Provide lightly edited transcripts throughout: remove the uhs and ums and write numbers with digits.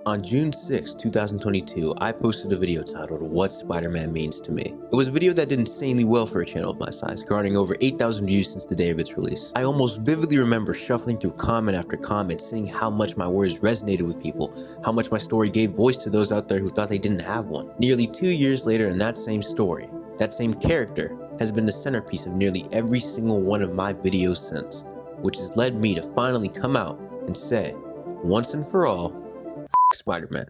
On June 6, 2022, I posted a video titled What Spider-Man Means to Me. It was a video that did insanely well for a channel of my size, garnering over 8,000 views since the day of its release. I almost vividly remember shuffling through comment after comment, seeing how much my words resonated with people, how much my story gave voice to those out there who thought they didn't have one. Nearly 2 years later, and that same story, that same character, has been the centerpiece of nearly every single one of my videos since, which has led me to finally come out and say, once and for all, Spider-Man.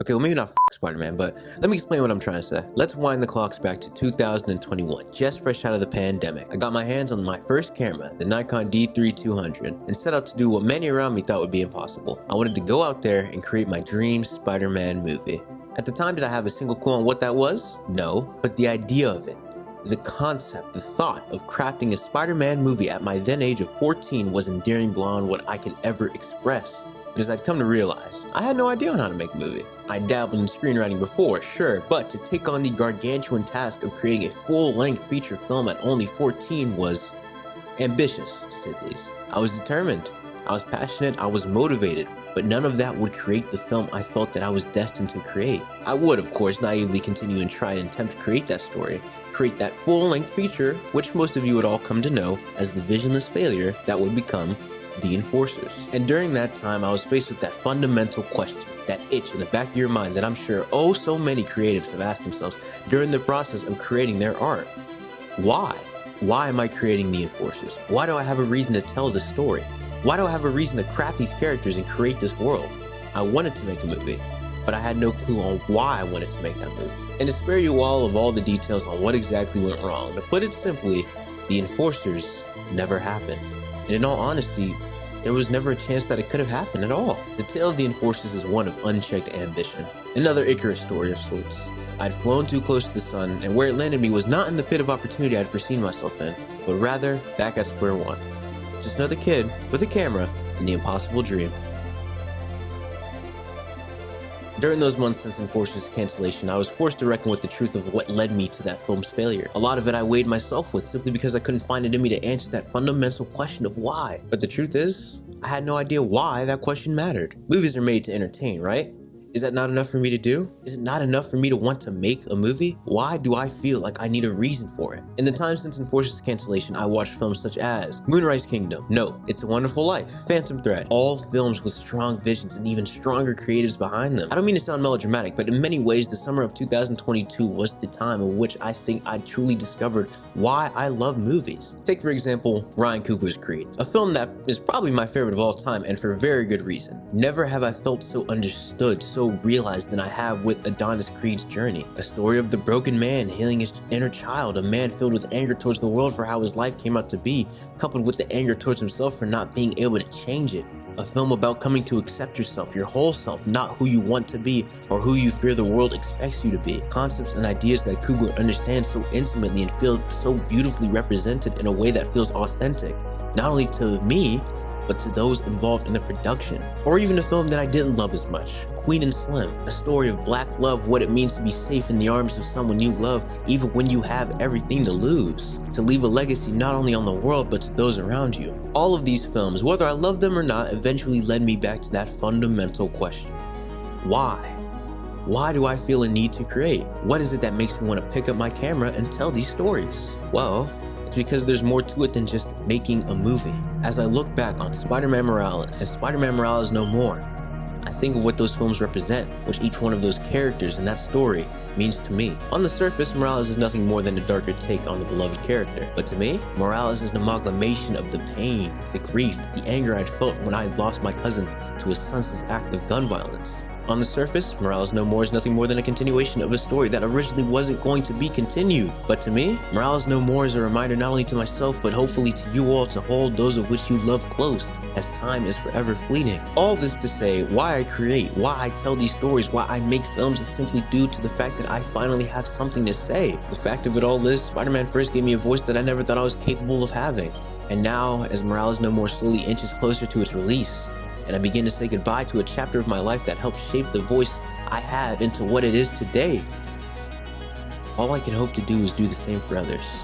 Okay, well maybe not Spider-Man, but let me explain what I'm trying to say. Let's wind the clocks back to 2021, just fresh out of the pandemic. I got my hands on my first camera, the Nikon D3200, and set out to do what many around me thought would be impossible. I wanted to go out there and create my dream Spider-Man movie. At the time, did I have a single clue on what that was? No, but the idea of it, the concept, the thought of crafting a Spider-Man movie at my then age of 14 was endearing beyond what I could ever express. Because I'd come to realize, I had no idea on how to make a movie. I dabbled in screenwriting before, sure, but to take on the gargantuan task of creating a full-length feature film at only 14 was ambitious, to say the least. I was determined, I was passionate, I was motivated, but none of that would create the film I felt that I was destined to create. I would, of course, naively continue and try and attempt to create that story, create that full-length feature, which most of you would all come to know as the visionless failure that would become The Enforcers. And during that time, I was faced with that fundamental question, that itch in the back of your mind that I'm sure oh so many creatives have asked themselves during the process of creating their art. Why? Why am I creating The Enforcers? Why do I have a reason to tell this story? Why do I have a reason to craft these characters and create this world? I wanted to make a movie, but I had no clue on why I wanted to make that movie. And to spare you all of all the details on what exactly went wrong, to put it simply, The Enforcers never happened. And in all honesty, there was never a chance that it could have happened at all. The tale of The Enforcers is one of unchecked ambition. Another Icarus story of sorts. I'd flown too close to the sun, and where it landed me was not in the pit of opportunity I'd foreseen myself in, but rather back at square one. Just another kid with a camera and the impossible dream. During those months since Enforcers' cancellation, I was forced to reckon with the truth of what led me to that film's failure. A lot of it I weighed myself with simply because I couldn't find it in me to answer that fundamental question of why. But the truth is, I had no idea why that question mattered. Movies are made to entertain, right? Is that not enough for me to do? Is it not enough for me to want to make a movie? Why do I feel like I need a reason for it? In the time since Enforcers' cancellation, I watched films such as Moonrise Kingdom, No, It's a Wonderful Life, Phantom Thread, all films with strong visions and even stronger creatives behind them. I don't mean to sound melodramatic, but in many ways, the summer of 2022 was the time in which I think I truly discovered why I love movies. Take, for example, Ryan Coogler's Creed, a film that is probably my favorite of all time and for very good reason. Never have I felt so understood, so realized than I have with Adonis Creed's journey. A story of the broken man healing his inner child, a man filled with anger towards the world for how his life came out to be, coupled with the anger towards himself for not being able to change it. A film about coming to accept yourself, your whole self, not who you want to be or who you fear the world expects you to be. Concepts and ideas that Coogler understands so intimately and feel so beautifully represented in a way that feels authentic, not only to me, but to those involved in the production. Or even a film that I didn't love as much, Queen and Slim, a story of black love, what it means to be safe in the arms of someone you love, even when you have everything to lose. To leave a legacy not only on the world, but to those around you. All of these films, whether I loved them or not, eventually led me back to that fundamental question. Why? Why do I feel a need to create? What is it that makes me want to pick up my camera and tell these stories? Well, it's because there's more to it than just making a movie. As I look back on Spider-Man Morales and Spider-Man Morales No More, I think of what those films represent, which each one of those characters in that story means to me. On the surface, Morales is nothing more than a darker take on the beloved character. But to me, Morales is an amalgamation of the pain, the grief, the anger I'd felt when I lost my cousin to a senseless act of gun violence. On the surface, Morales No More is nothing more than a continuation of a story that originally wasn't going to be continued. But to me, Morales No More is a reminder not only to myself, but hopefully to you all to hold those of which you love close, as time is forever fleeting. All this to say, why I create, why I tell these stories, why I make films is simply due to the fact that I finally have something to say. The fact of it all is, Spider-Man first gave me a voice that I never thought I was capable of having. And now, as Morales No More slowly inches closer to its release, and I begin to say goodbye to a chapter of my life that helped shape the voice I have into what it is today, all I can hope to do is do the same for others.